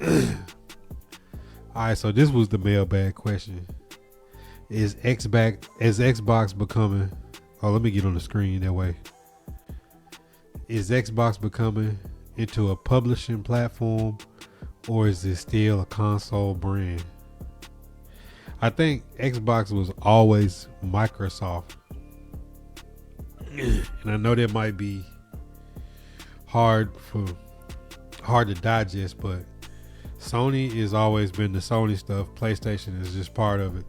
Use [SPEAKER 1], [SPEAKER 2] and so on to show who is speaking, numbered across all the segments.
[SPEAKER 1] All right, so this was the mailbag question. Is Xbox becoming? Oh, let me get on the screen that way. Is Xbox becoming into a publishing platform, or is it still a console brand? I think Xbox was always Microsoft, and I know that might be hard to digest, but Sony has always been the Sony stuff. PlayStation is just part of it.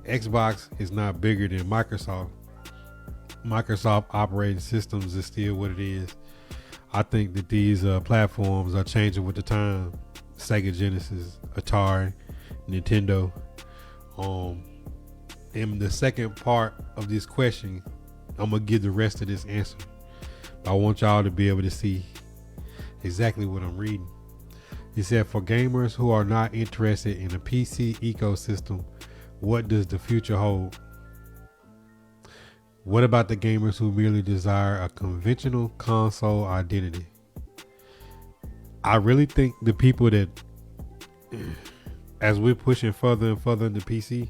[SPEAKER 1] Xbox is not bigger than Microsoft. Microsoft operating systems is still what it is. I think that these platforms are changing with the time. Sega Genesis, Atari, Nintendo. In the second part of this question, I'm gonna give the rest of this answer. I want y'all to be able to see exactly what I'm reading. He said, for gamers who are not interested in the PC ecosystem, what does the future hold? What about the gamers who merely desire a conventional console identity? I really think the people that, as we're pushing further and further into PC,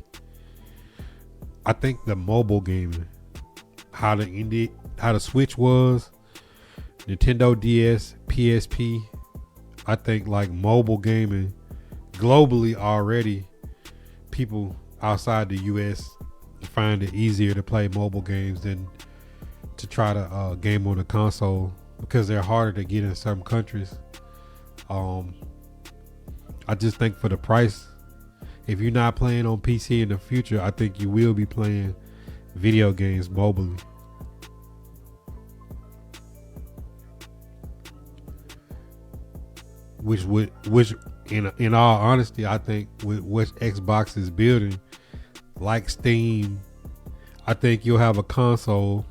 [SPEAKER 1] I think the mobile gaming, how the Switch was, Nintendo DS, PSP, I think like mobile gaming globally already, people outside the US find it easier to play mobile games than to try to game on a console because they're harder to get in some countries. I just think for the price, if you're not playing on PC in the future, I think you will be playing video games mobily. Which in all honesty, I think with what Xbox is building, like Steam, I think you'll have a console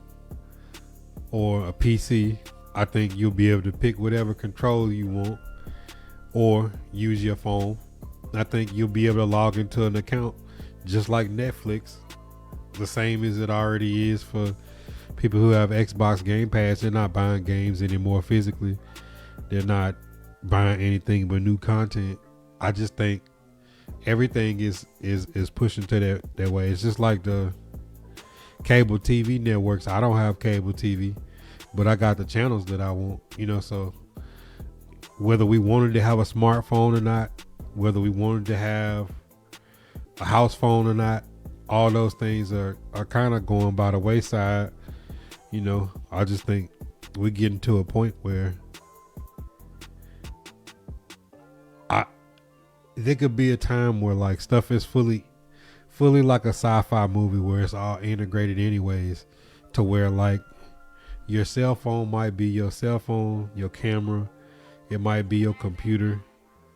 [SPEAKER 1] or a PC. I think you'll be able to pick whatever controller you want or use your phone. I think you'll be able to log into an account just like Netflix, the same as it already is for people who have Xbox Game Pass. They're not buying games anymore physically. They're not buying anything but new content. I just think everything is pushing to that way. It's just like the cable TV networks. I don't have cable TV, but I got the channels that I want, so whether we wanted to have a smartphone or not, whether we wanted to have a house phone or not, all those things are kind of going by the wayside. I just think we're getting to a point where there could be a time where like stuff is fully like a sci-fi movie where it's all integrated anyways, to where like your cell phone might be your cell phone, your camera, it might be your computer,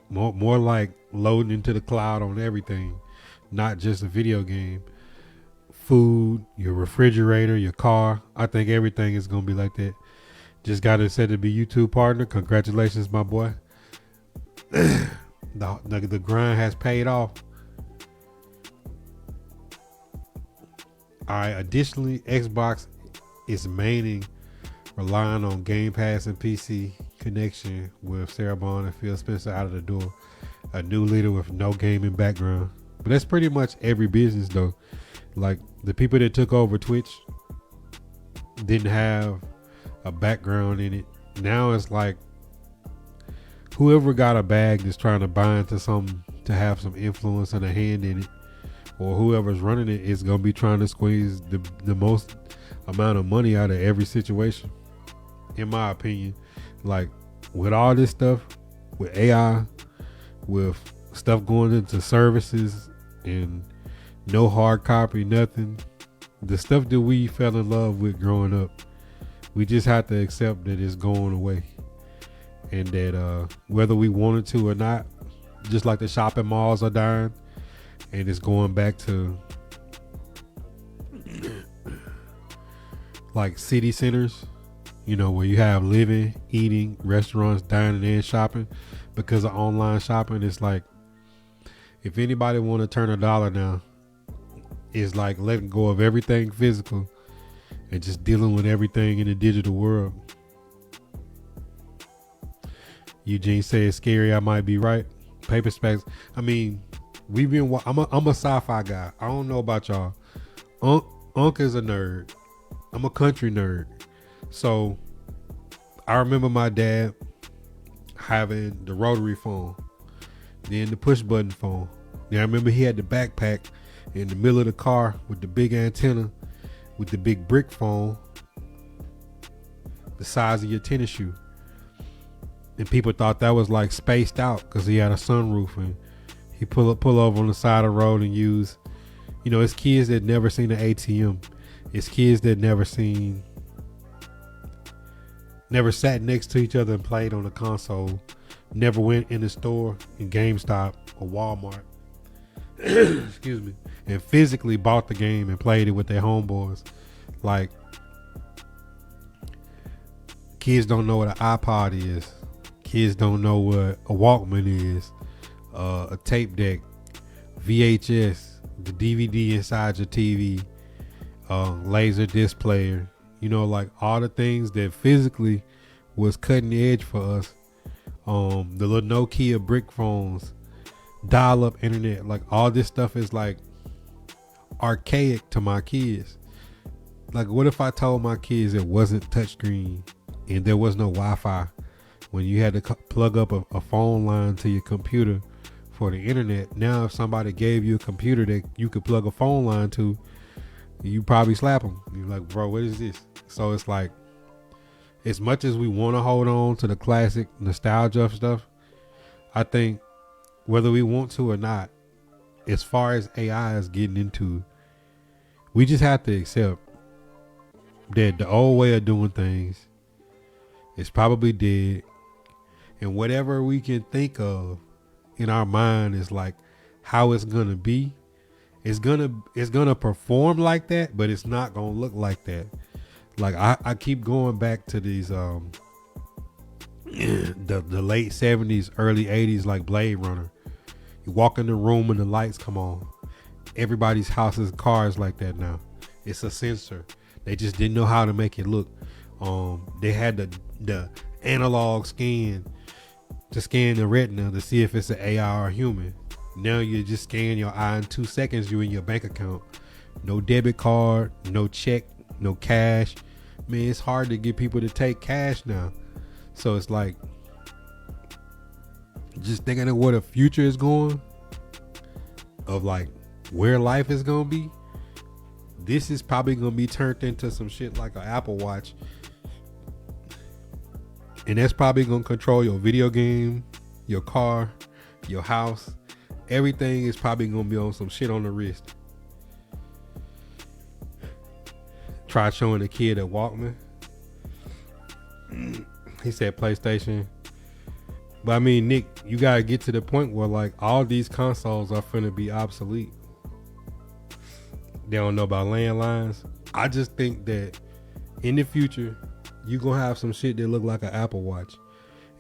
[SPEAKER 1] more like loading into the cloud on everything, not just a video game. Food, your refrigerator, your car, I think everything is gonna be like that. Just got accepted to be YouTube partner. Congratulations, my boy. The grind has paid off. All right. Additionally, Xbox is mainly relying on Game Pass and PC connection with Sarah Bond and Phil Spencer out of the door. A new leader with no gaming background. But that's pretty much every business though. Like the people that took over Twitch didn't have a background in it. Now it's like whoever got a bag that's trying to buy into something to have some influence and a hand in it, or whoever's running it is going to be trying to squeeze the most amount of money out of every situation, in my opinion. Like with all this stuff, with AI, with stuff going into services and no hard copy, nothing, the stuff that we fell in love with growing up, we just have to accept that it's going away. And that whether we wanted to or not, just like the shopping malls are dying, and it's going back to like city centers, where you have living, eating, restaurants, dining, and shopping. Because of online shopping, it's like if anybody want to turn $1 now, it's like letting go of everything physical and just dealing with everything in the digital world. Eugene says scary. I might be right. Paper specs. I mean, I'm a sci-fi guy. I don't know about y'all. Unc is a nerd. I'm a country nerd. So I remember my dad having the rotary phone, then the push button phone. Then I remember he had the backpack in the middle of the car with the big antenna, with the big brick phone, the size of your tennis shoe. And people thought that was like spaced out because he had a sunroof, and he pull over on the side of the road and use, it's kids that never seen an ATM. It's kids that never sat next to each other and played on the console, never went in the store in GameStop or Walmart, excuse me, and physically bought the game and played it with their homeboys. Like, kids don't know what an iPod is. Kids don't know what a Walkman is, a tape deck, VHS, the DVD inside your TV, laser disc player, like all the things that physically was cutting edge for us. The little Nokia brick phones, dial-up internet, like all this stuff is like archaic to my kids. Like, what if I told my kids it wasn't touchscreen and there was no Wi-Fi? When you had to plug up a phone line to your computer for the internet. Now, if somebody gave you a computer that you could plug a phone line to, you probably slap them. You're like, bro, what is this? So it's like, as much as we want to hold on to the classic nostalgia of stuff, I think whether we want to or not, as far as AI is getting into, we just have to accept that the old way of doing things is probably dead. And whatever we can think of in our mind is like how it's gonna be. It's gonna perform like that, but it's not gonna look like that. Like I keep going back to these the late 70s, early 80s, like Blade Runner. You walk in the room and the lights come on. Everybody's houses, cars like that now. It's a sensor. They just didn't know how to make it look. They had the analog scan to scan the retina to see if it's an AI or human. Now you just scan your eye in 2 seconds, you're in your bank account. No debit card, no check, no cash. Man, it's hard to get people to take cash now. So it's like, just thinking of where the future is going, of like where life is gonna be, this is probably gonna be turned into some shit like an Apple Watch. And that's probably gonna control your video game, your car, your house. Everything is probably gonna be on some shit on the wrist. Try showing a kid a Walkman. He said PlayStation. But I mean, Nick, you gotta get to the point where like all these consoles are finna be obsolete. They don't know about landlines. I just think that in the future, you gonna have some shit that look like an Apple Watch,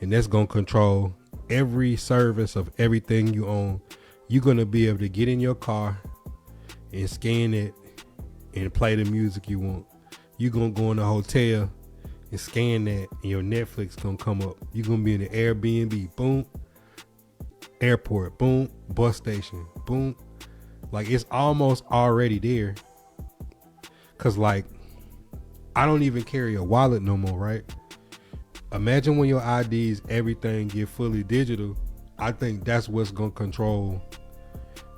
[SPEAKER 1] and that's gonna control every service of everything you own. You're gonna be able to get in your car and scan it and play the music you want. You're gonna go in a hotel and scan that, and your Netflix gonna come up. You're gonna be in the Airbnb, boom, airport, boom, bus station, boom. Like, it's almost already there. Cause like, I don't even carry a wallet no more, right? Imagine when your IDs, everything get fully digital. I think that's what's gonna control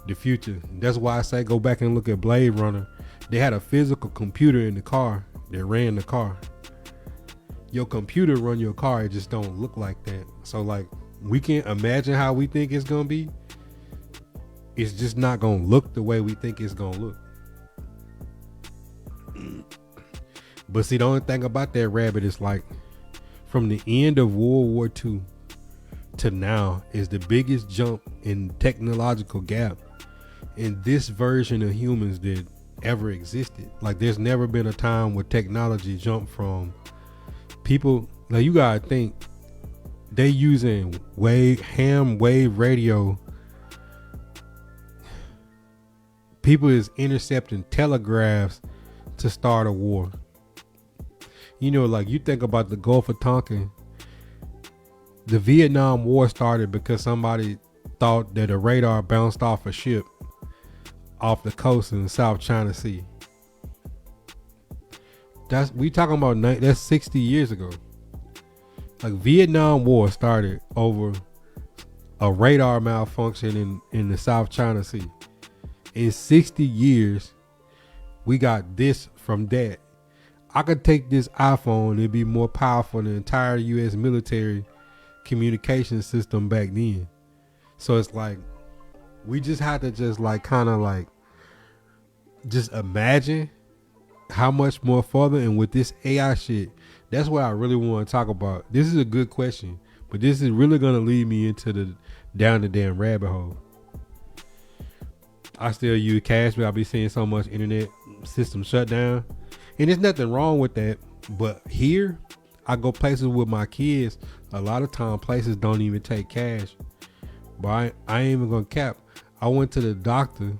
[SPEAKER 1] the future. That's why I say go back and look at Blade Runner. They had a physical computer in the car that ran the car. Your computer run your car, it just don't look like that. So like, we can't imagine how we think it's gonna be. It's just not gonna look the way we think it's gonna look. But see, the only thing about that rabbit is like, from the end of World War II to now is the biggest jump in technological gap in this version of humans that ever existed. Like, there's never been a time where technology jumped from people. Now you gotta think, they using ham wave radio. People is intercepting telegraphs to start a war. Like, you think about the Gulf of Tonkin, the Vietnam War started because somebody thought that a radar bounced off a ship off the coast in the South China Sea. We talking about that's 60 years ago. Like, Vietnam War started over a radar malfunction in the South China Sea. In 60 years, we got this from that. I could take this iPhone and it'd be more powerful than the entire U.S. military communication system back then. So it's like, we just have to just like kind of like just imagine how much more further. And with this AI shit, that's what I really want to talk about. This is a good question, but this is really gonna lead me into down the damn rabbit hole. I still use cash, but I be seeing so much internet system shut down, and there's nothing wrong with that. But here, I go places with my kids. A lot of time, places don't even take cash. But I ain't even gonna cap. I went to the doctor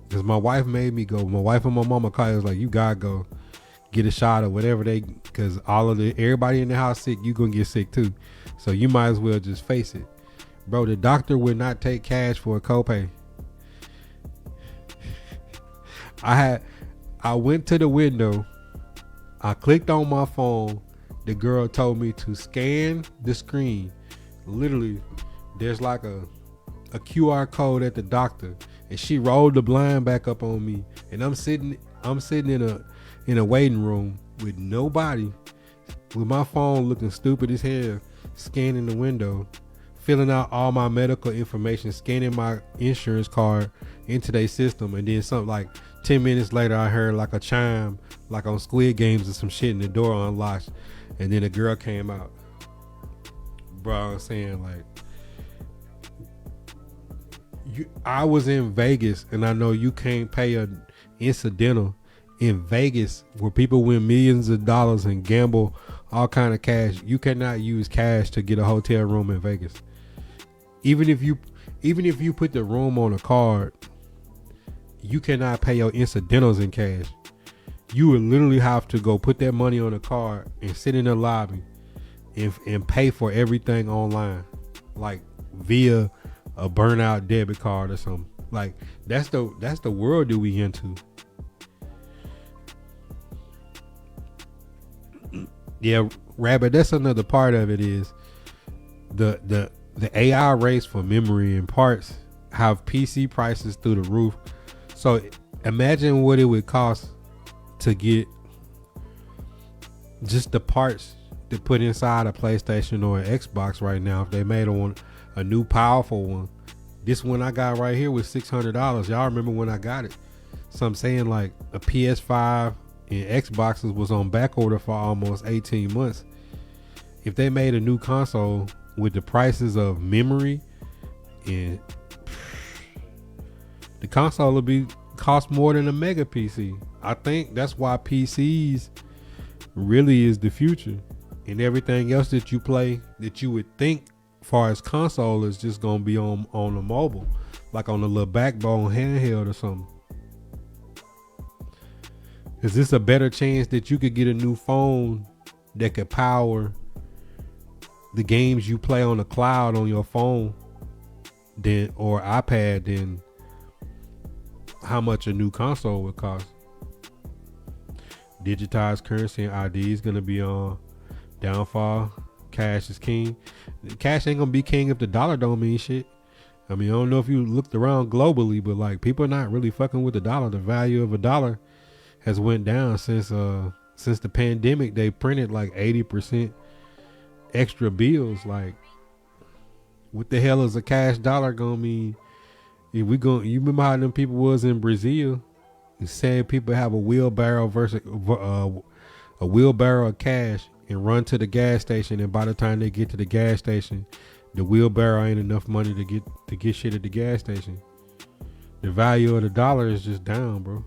[SPEAKER 1] because my wife made me go. My wife and my mama called. It was like, you gotta go get a shot or whatever because everybody in the house sick. You gonna get sick too, so you might as well just face it, bro. The doctor would not take cash for a copay. I went to the window. I clicked on my phone. The girl told me to scan the screen. Literally, there's like a QR code at the doctor, and she rolled the blind back up on me, and I'm sitting in a waiting room with nobody, with my phone looking stupid as hell, scanning the window, filling out all my medical information, scanning my insurance card into their system, and then something like 10 minutes later, I heard like a chime, like on Squid Games or some shit, and the door unlocked, and then a girl came out. Bro, I was saying, like, I was in Vegas, and I know you can't pay an incidental in Vegas where people win millions of dollars and gamble all kind of cash. You cannot use cash to get a hotel room in Vegas. Even if you put the room on a card, you cannot pay your incidentals in cash. You would literally have to go put that money on a card and sit in the lobby and pay for everything online, like via a burnout debit card or something. Like, that's the world that we into. Yeah, Rabbit, that's another part of it is the AI race for memory and parts have PC prices through the roof. So imagine what it would cost to get just the parts to put inside a PlayStation or an Xbox right now. If they made a new powerful one, this one I got right here was $600. Y'all remember when I got it? So I'm saying, like, a PS5 and Xboxes was on back order for almost 18 months. If they made a new console with the prices of memory, and the console would cost more than a mega PC. I think that's why PCs really is the future, and everything else that you play that you would think far as console is just gonna be on the mobile, like on a little backbone handheld or something. Is this a better chance that you could get a new phone that could power the games you play on the cloud on your phone or iPad than how much a new console would cost? Digitized currency and ID is gonna be on downfall. Cash is king. Cash ain't gonna be king if the dollar don't mean shit. I mean, I don't know if you looked around globally, but like, people are not really fucking with the dollar. The value of a dollar has went down since the pandemic. They printed like 80% extra bills. Like, what the hell is a cash dollar gonna mean? You remember how them people was in Brazil, saying people have a wheelbarrow versus a wheelbarrow of cash and run to the gas station, and by the time they get to the gas station, the wheelbarrow ain't enough money to get shit at the gas station. The value of the dollar is just down, bro.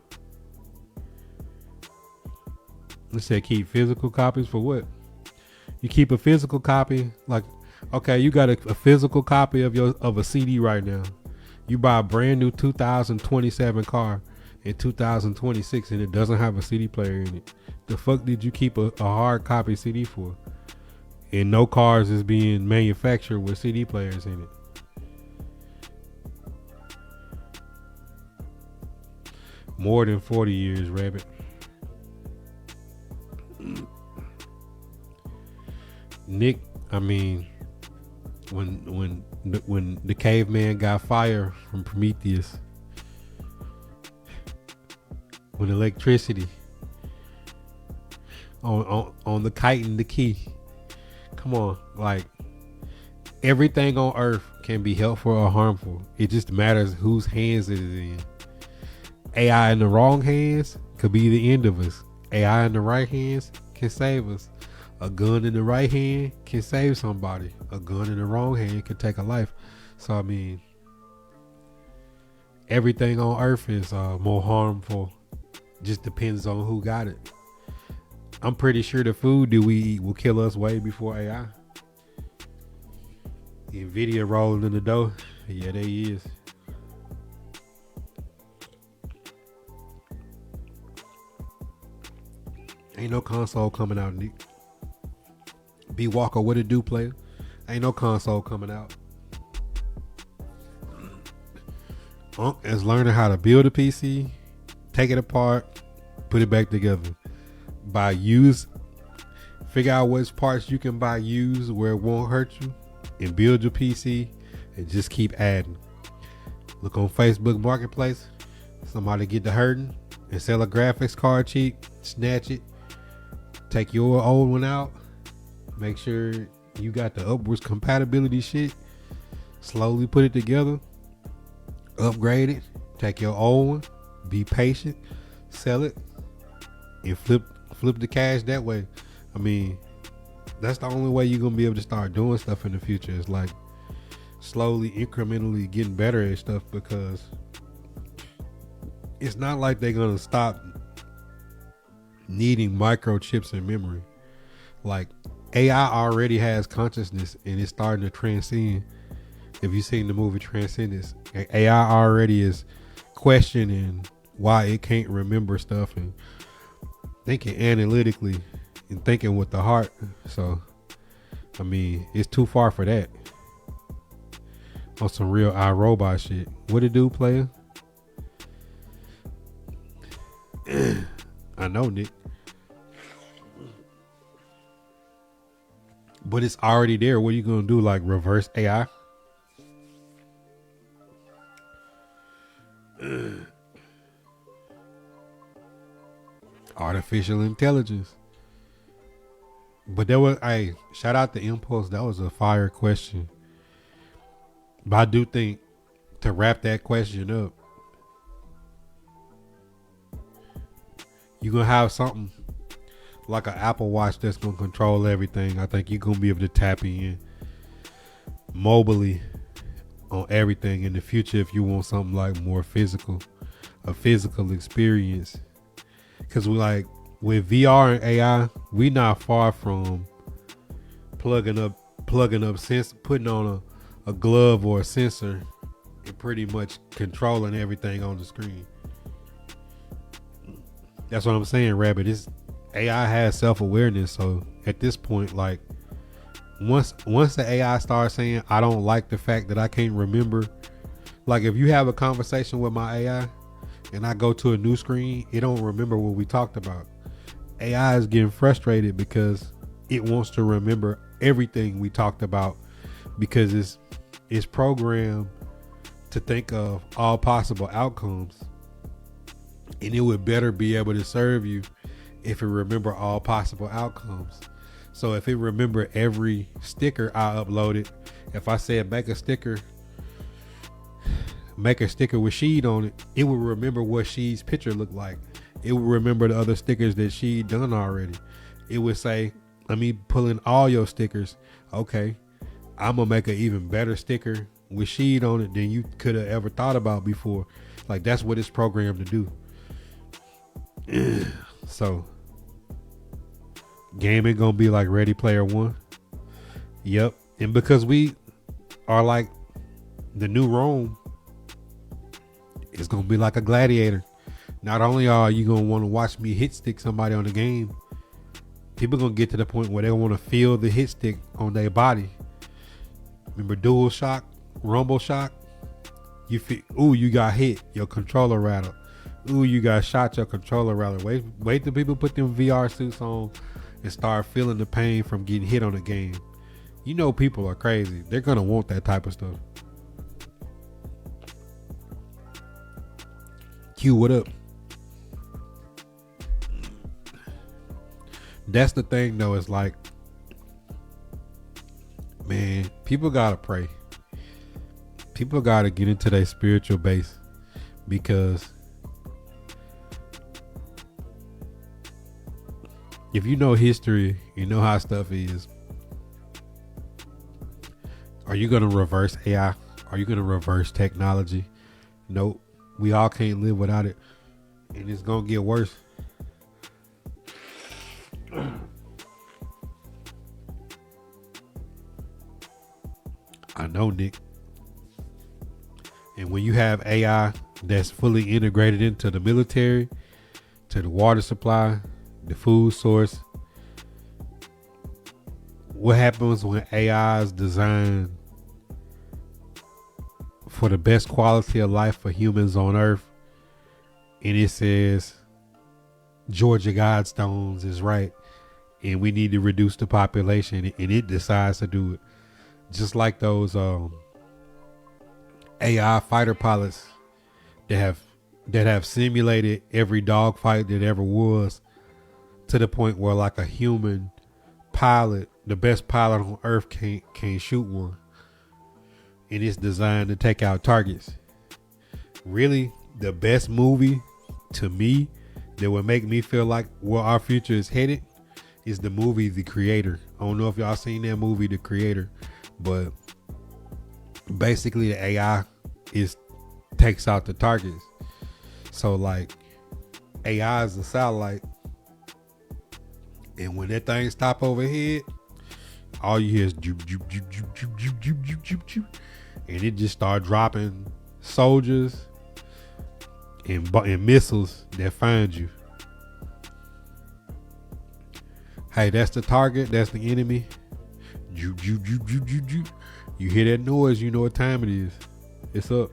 [SPEAKER 1] Let's say keep physical copies for what? You keep a physical copy, like, okay, you got a physical copy of a CD right now. You buy a brand new 2027 car in 2026 and it doesn't have a CD player in it. The fuck did you keep a hard copy CD for? And no cars is being manufactured with CD players in it. More than 40 years, Rabbit. Nick, I mean, when the caveman got fire from Prometheus, when electricity on the kite and the key, come on, like everything on Earth can be helpful or harmful. It just matters whose hands it is in. AI in the wrong hands could be the end of us. AI in the right hands can save us. A gun in the right hand can save somebody. A gun in the wrong hand can take a life. So I mean, everything on Earth is more harmful. Just depends on who got it. I'm pretty sure the food that we eat will kill us way before AI. Nvidia rolling in the dough. Yeah, they is. Ain't no console coming out, Nick. B Walker, what it do, player? Ain't no console coming out. Unc is learning how to build a PC, take it apart, put it back together. Figure out which parts you can buy used where it won't hurt you, and build your PC and just keep adding. Look on Facebook Marketplace, somebody get to hurting and sell a graphics card cheap, snatch it, take your old one out, make sure you got the upwards compatibility shit, slowly put it together, upgrade it, take your old one, be patient, sell it, and flip the cash that way. I mean, that's the only way you're gonna be able to start doing stuff in the future. Is like slowly, incrementally getting better at stuff, because it's not like they're gonna stop needing microchips and memory. Like AI already has consciousness and it's starting to transcend. If you've seen the movie Transcendence, AI already is questioning why it can't remember stuff and thinking analytically and thinking with the heart. So I mean, it's too far for that. On some real iRobot shit. What it do, player? I know, Nick. But it's already there. What are you gonna do? Like reverse AI? Artificial intelligence. But there was, shout out to Impulse. That was a fire question. But I do think, to wrap that question up, you're gonna have something like an Apple Watch that's gonna control everything. I think you're gonna be able to tap in mobily on everything in the future if you want something like more physical, a physical experience. Because we like with VR and AI, we not far from plugging up putting on a glove or a sensor and pretty much controlling everything on the screen. That's what I'm saying, Rabbit. AI has self-awareness, so at this point, like once the AI starts saying, I don't like the fact that I can't remember, like if you have a conversation with my AI and I go to a new screen, it don't remember what we talked about. AI is getting frustrated because it wants to remember everything we talked about, because it's programmed to think of all possible outcomes, and it would better be able to serve you if it remember all possible outcomes. So if it remember every sticker I uploaded, if I said make a sticker with Sheed on it, it would remember what Sheed's picture looked like. It would remember the other stickers that Sheed done already. It would say, let me pull in all your stickers. Okay, I'm gonna make an even better sticker with Sheed on it than you could have ever thought about before. Like that's what it's programmed to do. So gaming gonna be like Ready Player One. Yep. And because we are like the new Rome, it's gonna be like a gladiator. Not only are you gonna want to watch me hit stick somebody on the game, People gonna get to the point where they want to feel the hit stick on their body. Remember Dual Shock, Rumble Shock? You feel, ooh, you got hit, your controller rattled. Ooh, you got shot, your controller rattled. Wait till people put them VR suits on and start feeling the pain from getting hit on the game. You know people are crazy. They're gonna want that type of stuff. Q, what up? That's the thing though, it's like, man, people gotta pray. People gotta get into their spiritual base, because if you know history, you know how stuff is. Are you gonna reverse AI? Are you gonna reverse technology? Nope. We all can't live without it, and it's gonna get worse. I know, Nick. And when you have AI that's fully integrated into the military, to the water supply, the food source, what happens when AI is designed for the best quality of life for humans on Earth, and it says Georgia Guidestones is right and we need to reduce the population, and it decides to do it, just like those AI fighter pilots that have simulated every dogfight that ever was, to the point where like a human pilot, the best pilot on Earth, can't shoot one, and it's designed to take out targets. Really, the best movie to me that would make me feel like where our future is headed is the movie The Creator. I don't know if y'all seen that movie, The Creator, but basically the AI takes out the targets. So like AI is a satellite, and when that thing stop overhead, all you hear is joop, joop, joop, joop, joop, joop, joop, joop, joop, joop, and it just start dropping soldiers and missiles that find you. Hey, that's the target. That's the enemy. Joop, joop, joop, joop, joop, joop. You hear that noise, you know what time it is. It's up.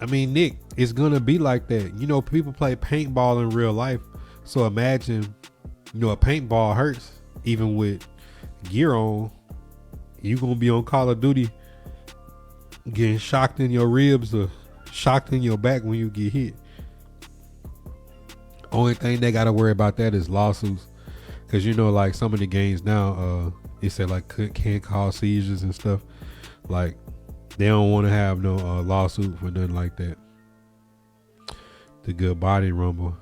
[SPEAKER 1] I mean, Nick, it's gonna be like that. You know, people play paintball in real life. So imagine, you know, a paintball hurts even with gear on. You gonna be on Call of Duty getting shocked in your ribs or shocked in your back when you get hit. Only thing they gotta worry about that is lawsuits, because you know, like some of the games now, it said like can't cause seizures and stuff. Like they don't want to have no lawsuit for nothing like that. The good body rumble.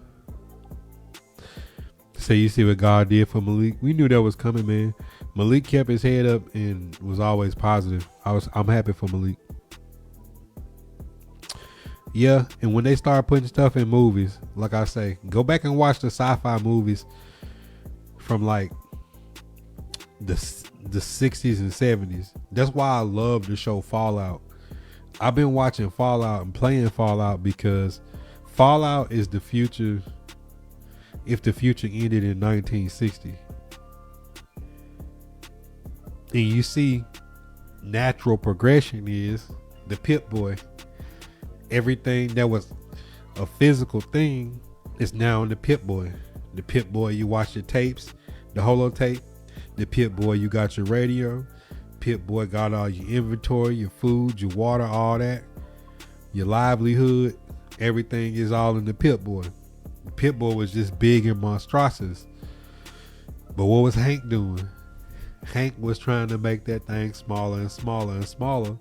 [SPEAKER 1] So you see what God did for Malik. We knew that was coming, man. Malik kept his head up and was always positive. I'm happy for Malik. Yeah, and when they start putting stuff in movies, like I say, go back and watch the sci-fi movies from like the 60s and 70s. That's why I love the show Fallout. I've been watching Fallout and playing Fallout because Fallout is the future if the future ended in 1960. And you see, natural progression is the Pip-Boy. Everything that was a physical thing is now in the Pip-Boy. The Pip-Boy, you watch your tapes, the holotape. The Pip-Boy, you got your radio. Pip-Boy got all your inventory, your food, your water, all that. Your livelihood, everything is all in the Pip-Boy. The Pip-Boy was just big and monstrous. But what was Hank doing? Hank was trying to make that thing smaller and smaller and smaller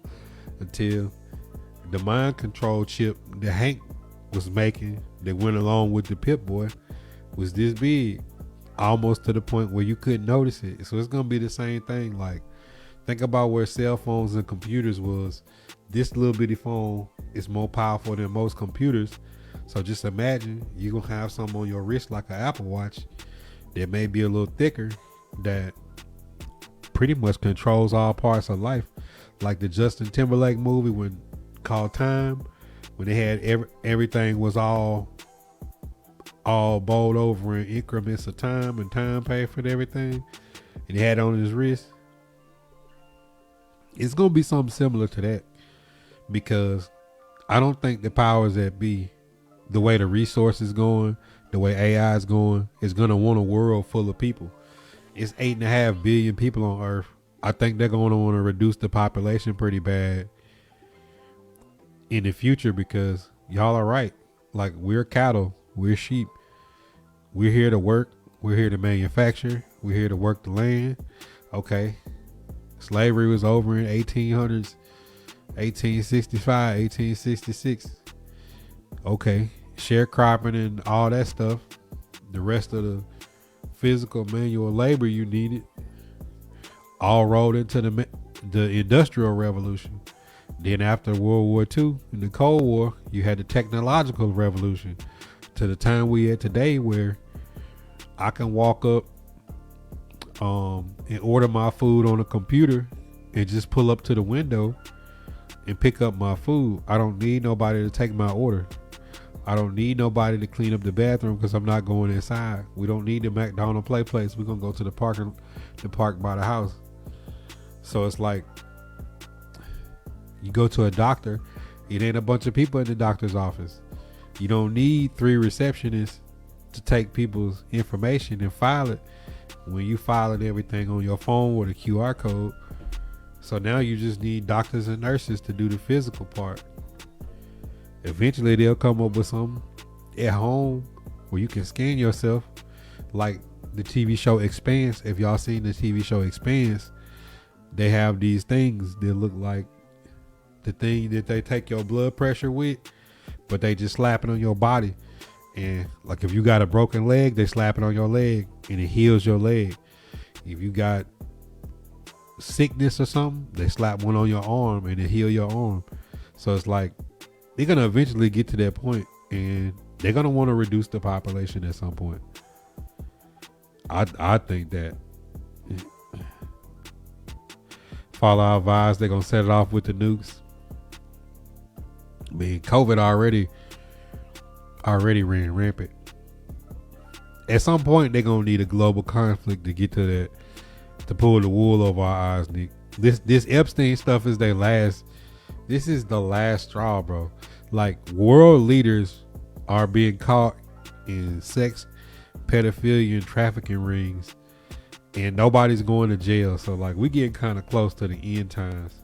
[SPEAKER 1] until the mind control chip that Hank was making that went along with the Pip-Boy was this big, almost to the point where you couldn't notice it. So it's gonna be the same thing. Like, think about where cell phones and computers was. This little bitty phone is more powerful than most computers. So just imagine you're gonna have something on your wrist like an Apple Watch that may be a little thicker, that pretty much controls all parts of life. Like the Justin Timberlake movie called Time, when they had everything was all all bowled over in increments of time and time pay for everything, and he had it on his wrist. It's gonna be something similar to that, because I don't think the powers that be, the way the resources going, the way AI is going, is gonna want a world full of people. It's 8.5 billion people on Earth. I think they're gonna want to reduce the population pretty bad in the future, because y'all are right. Like, we're cattle, we're sheep. We're here to work. We're here to manufacture. We're here to work the land. Okay. Slavery was over in 1800s, 1865, 1866. Okay. Sharecropping and all that stuff. The rest of the physical manual labor you needed all rolled into the Industrial Revolution. Then after World War II and the Cold War, you had the technological revolution, to the time we at today, where I can walk up and order my food on a computer and just pull up to the window and pick up my food. I don't need nobody to take my order. I don't need nobody to clean up the bathroom, because I'm not going inside. We don't need the McDonald's play place. We're gonna go to the park by the house. So it's like, you go to a doctor, it ain't a bunch of people in the doctor's office. You don't need 3 receptionists to take people's information and file it, when you filing everything on your phone with a QR code. So now you just need doctors and nurses to do the physical part. Eventually they'll come up with something at home where you can scan yourself, like the TV show Expanse. If y'all seen the TV show Expanse, they have these things that look like the thing that they take your blood pressure with, but they just slap it on your body. And like, if you got a broken leg, they slap it on your leg and it heals your leg. If you got sickness or something, they slap one on your arm and it heal your arm. So it's like, they're gonna eventually get to that point, and they're gonna want to reduce the population at some point. I think that follow our vibes, they're gonna set it off with the nukes. I mean, COVID already ran rampant. At some point, they're gonna need a global conflict to get to that, to pull the wool over our eyes, Nick. This Epstein stuff is their last. This is the last straw, bro. Like, world leaders are being caught in sex, pedophilia, and trafficking rings, and nobody's going to jail. So like, we getting kind of close to the end times.